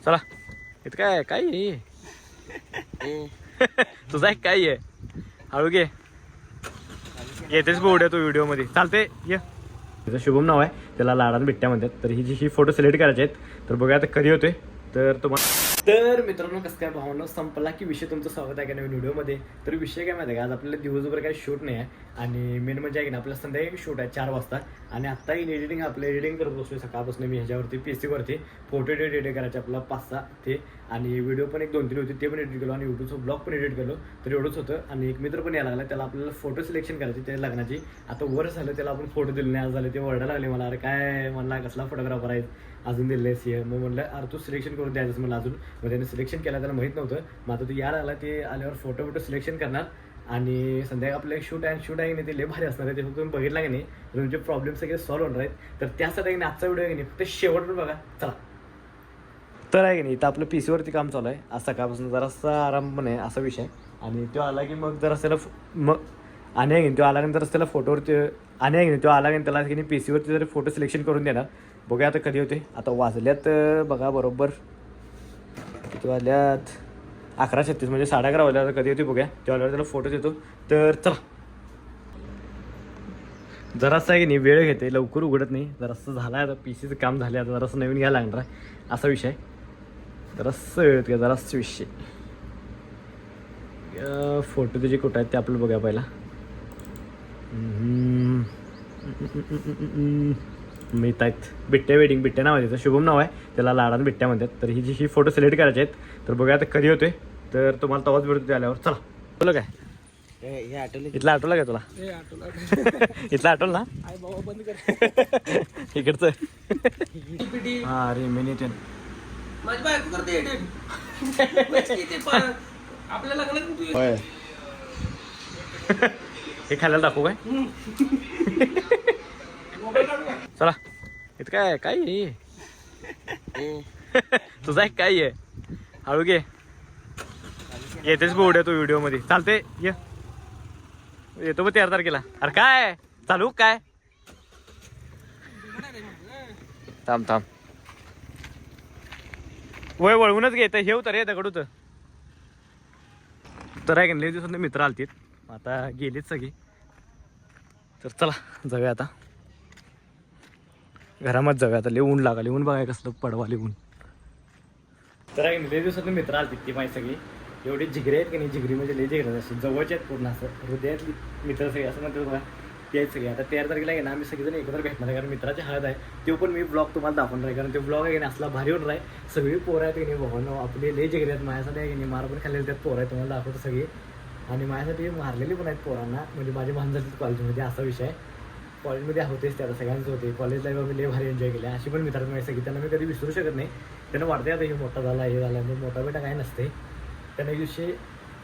चला इथं काय काय आहे तुझा एक काय आहे हळू घे येतेच बोर्ड तू व्हिडिओ मध्ये चालते ये त्याचं शुभम नाव आहे त्याला लाडान बिट्ट्या म्हणतात तर ही फोटो सिलेक्ट करायचे आहेत तर बघा आता कधी होते तर तुम्हाला तर मित्रांनो कसं काय भावना संपला की विषय तुमचं स्वागत आहे का नवीन व्हिडिओमध्ये तर विषय काय माहिती आहे का आज आपल्याला दिवसभर काही शूट नाही आहे आणि मेन म्हणजे आहे की ना आपल्या संध्याकाळी शूट आहे 4 वाजता आणि आत्ता इन एडिटिंग आपलं एडिटिंग करत बसलो सकाळपासून मी ह्याच्यावरती PC फोटो एडिट करायचे आपला 5-6 ते आणि व्हिडिओ पण एक 2-3 होते ते पण एडिट केलो आणि यूट्यूबचं ब्लॉग पण एडिट केलो तर एवढंच होतं आणि एक मित्र पण यायला लागला त्याला आपल्याला फोटो सिलेक्शन करायची त्या लग्नाची आता वर्ष झालं त्याला आपण फोटो दिले नाही आज झाले ते ओरडायला लागले मला अरे काय म्हणला कसला फोटोग्राफर आहे अजून दिले मग म्हणलं अरे तू सिलेक्शन करून द्यायचं मला अजून मग त्याने सिलेक्शन केलं त्याला माहीत नव्हतं मग आता तू यायला आला ते आल्यावर फोटो सिलेक्शन करणार आणि संध्याकाळी आपलं एक शूट आहे की नाही ते लय भारी असणार आहे ते फक्त तुम्ही बघितला की नाही तुमचे प्रॉब्लेम सगळे सॉल्व्ह होणार आहेत तर त्यासाठी आजचा व्हिडिओ आहे की नाही फक्त शेवट पण बघा चला तर आहे की नाही तर आपलं PC काम चालू आहे आज सकाळपासून जरासा आराम पण आहे असा विषय आणि तो आला की मग जरा त्याला मग आणि आहे की तो आल्यानंतर त्याला फोटोवरती आणि आहे की नाही तो आला की त्याला की नाही PC जरी फोटो सिलेक्शन करून देणार बघूया आता कधी होते आता वाजल्यात बघा बरोबर किती वाजल्यात 11:36 म्हणजे 11:30 वाजल्या कधी होते बघूया तेव्हा त्याला फोटो देतो तर चला जरासं आहे की नाही वेळ घेते लवकर उघडत नाही जरासं झालं आहे आता PCचं काम झालं आता जरासं नवीन घ्यायला लागणार आहे असा विषय जरासं वेळ का जरासं विषय फोटो त्याचे कुठं आहेत ते आपलं बघा पहिला मिळत आहेत बिट्ट्या वेडिंग बिट्ट्या नाव आहे त्याचं शुभम नाव आहे त्याला लाडान बिट्ट्या म्हणतात तर ही फोटो सिलेक्ट करायचे आहेत तर बघा आता कधी होते तर तुम्हाला तवाच भेटतो आल्यावर चला बोला काय इथला आठवला काय तुला इथला आठवलं ना इकडचं हा अरे मी नेते होय हे खायला दाखवू काय चला इथं काय काय आहे तुझा एक काय आहे हळू घे येतेच बोर्ड आहे तू व्हिडिओ मध्ये चालते ये येतो मग 13 तारखेला अरे काय चालू काय थांब वय वळवूनच घेत हे होतं रे दगड होतं तर आहे का लई दिवसात मित्र आलतीत आता गेलीच सगळी तर चला जाऊया आता घरामध्ये जाऊया आता लिहून लागले ऊन बघाय कसलं पडवा लिहून तर आहे लई दिवसात मित्र आलतीत ती माझी सगळी एवढी जिगरी आहेत की नाही जिगरी म्हणजे लई जिगरी असे जवळचे आहेत पूर्ण असं हृदयातली मित्र सगळे असं म्हणतात बघा ते आहेत सगळे आता 13 तारखेला आहे ना आम्ही सगळेजण एकत्र भेटणार आहे कारण मित्राची हळद आहे तो पण मी ब्लॉग तुम्हाला दाखवणार आहे कारण ते ब्लॉग आहे की नाही असला भारी होणार आहे सगळी पोरं आहेत की नाही भावांनो आपले लई जिगरी आहेत माझ्यासाठी आहे की नाही मार पण खाल्लेले त्यात पोरं आहेत तुम्हाला दाखवतो सगळी आणि माझ्यासाठी मारलेली पण आहेत पोरांना म्हणजे माझी भान झाली कॉलेजमध्ये असा विषय कॉलेजमध्ये होतेच त्याला सगळ्यांचं होते कॉलेज लाईफ आम्ही लई भारी एन्जॉय केले अशी पण मित्रांनो माझी सगळी त्यांना मी कधी विसरू शकत नाही त्यांना वाटते आता हे मोठा झाला हे झाला म्हणजे मोठा बेटा काय नसते त्यांना एक दिवशी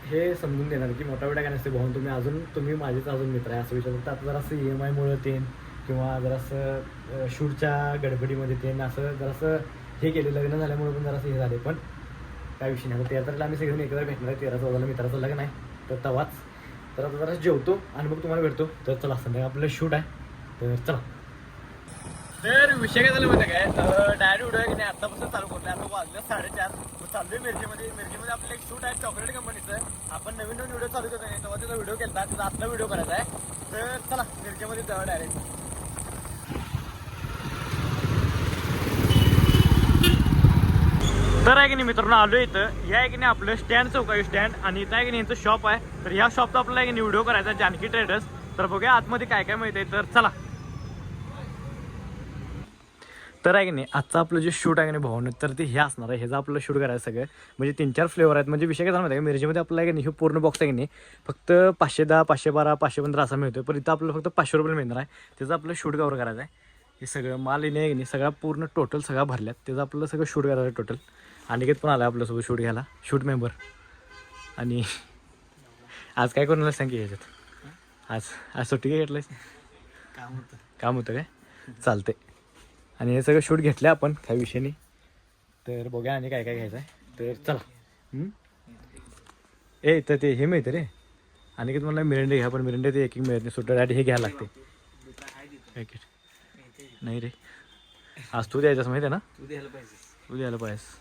हे समजून देणार की मोठा बेटा काय नसते भाऊन तुम्ही माझेच अजून मित्र आहे असं विचार फक्त आता जरासं EMI तेन किंवा जरासं शूटच्या गडबडीमध्ये तेन असं जरासं हे केले लग्न झाल्यामुळे पण जरासं हे झाले पण काय विषय नाही 13 तारखेला आम्ही सगळेजण एकदा भेटणार आहे 13 मित्राचं लग्न आहे तर तवाच तर आता जरा जेवतो आणि मग तुम्हाला भेटतो तर चला संध्याकाळी आपलं शूट आहे तर चला तर विषय काय झाला माहिती काय डायरेक्ट व्हिडिओ आहे की नाही आत्तापासून चालू करतो आता वाजल्या 4:30 चाललोय मिरजेमध्ये आपलं एक शूट आहे चॉकलेट कंपनीचं आपण नवीन व्हिडिओ चालू करतो नाही तेव्हा त्याचा व्हिडिओ केला त्याचा आत्ता व्हिडिओ करायचा आहे तर चला मिरजेमध्ये जाऊ डायरेक्ट तर आहे की नाही मित्रांनो आलो इथं हे आहे की नाही आपलं स्टँड चौक आहे स्टँड आणि इथं आहे की नाही यांचं शॉप आहे तर ह्या शॉपचा आपल्याला की नाही व्हिडिओ करायचा जानकी ट्रेडर्स तर बघूया आतमध्ये काय काय माहिती आहे तर चला तर आहे की नाही आजचं आपलं जे शूट आहे की नाही भावनं तर ते हे असणार आहे ह्याचं आपलं शूट करायचं सगळं म्हणजे 3-4 फ्लेवर आहेत म्हणजे विषय काय झाला माहिती आहे का मिरजेमध्ये आपल्याला की नाही हे पूर्ण बॉक्स आहे की नाही फक्त 510 512 515 असा मिळतो पण इथं आपल्याला फक्त 500 रुपये मिळणार आहे त्याचं आपलं शूट कवर करायचं आहे हे सगळं माल येणे आहे की नाही सगळा पूर्ण टोटल सगळा भरल्यात त्याचं आपलं सगळं शूट करायचं आहे टोटल अनिकेत पण आला आपल्यासोबत शूट घ्यायला शूट मेंबर आणि आज काय करून सांग की ह्याच्यात आज सुट्टी काय घेतलंयस काम होतं काय चालते आणि हे सगळं शूट घेतलं आपण काही विषय नाही तर बघा आणि काय काय घ्यायचं आहे तर चला ए तर ते हे मिळतं रे आणि की तुम्हाला मिरंडे घ्या पण मिरंडे ते एक मिळत नाही सुट्ट्यासाठी हे घ्यायला लागते पॅकेट नाही रे आज तू द्यायचं माहिती आहे ना तू द्यायला पाहिजे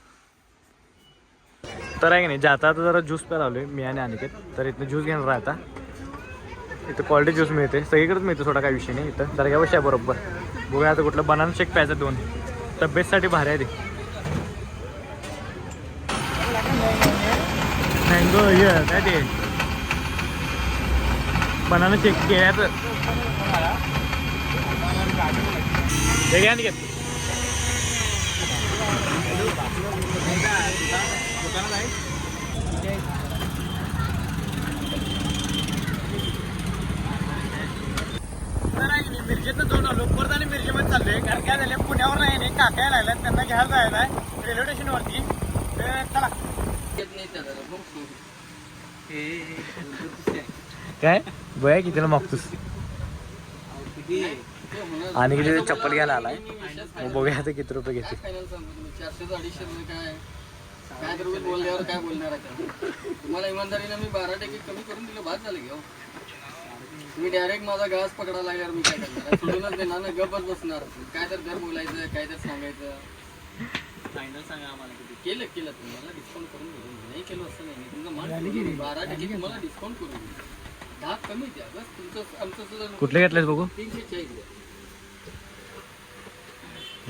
तर आहे की नाही जाता आता जरा ज्यूस प्यायला आलोय मी आणि अनिकेत. तर इथनं ज्यूस घेणार आहे आता. इथं क्वालिटी ज्यूस मिळते, सगळीकडेच मिळते थोडा काही विषय नाही. इथं जरा घ्यावं बरोबर. बघूया आता कुठलं बनाना शेक प्यायचं 2. तब्येतसाठी भारी आहे ते. मँगो हे काय ते बनाना शेक केळ्याचं ते घ्या अनिकेत. मिरजेतनं जाऊन आलो परत आणि मिरजेमध्ये चाललोय. कारण काय झालं पुण्यावर नाही नाही काका यायला लागल्यात, त्यांना घ्यायला जायचं आहे रेल्वे स्टेशनवरती. चला काय बघा कितीला मागतोस. आणि किती चप्पल घ्यायला आलाय. मग बघूया आता किती रुपये घेते. 400-250 काय तर बोलल्यावर काय बोलणार आहे. तुम्हाला इमानदारीने मी 12% कमी करून दिलं, बाद झालं घेऊ. मी डायरेक्ट माझा घास पकडायला लागल्यावर मी काय करणार, सोडूनच देणार ना, गप्पच बसणार. काय तर घर बोलायचं, काय तर सांगायचं. फायनल सांगा आम्हाला किती केलं तुम्हाला डिस्काउंट करून देऊ. नाही केलं असं नाही, तुमचं मान 12% तुम्हाला डिस्काउंट करून देऊ. 10 कमी द्या बस. तुमचं आमचं सुद्धा कुठले घेतलेस बघू. 340 द्या.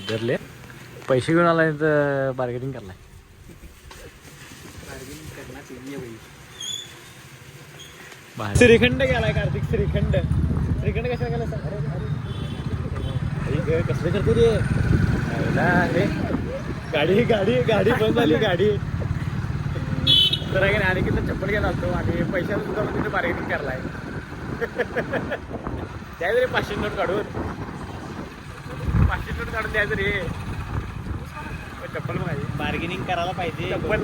धरले पैसे घेऊन आलाय तर बार्गेनिंग करलाय. श्रीखंड गेलाय कार्तिक. श्रीखंड कशाला गेला सांग. कसले करते रे गाडी बंद झाली गाडी. तर आहे की नाही आणि किती चप्पल घ्यायला असतो आणि पैशाला सुद्धा तिथे बार्गेनिंग करलाय. त्यातरी 500 नोट काढून 500 नोट काढून द्यायचं रे. चप्पल बघायची, बार्गेनिंग करायला पाहिजे. चप्पल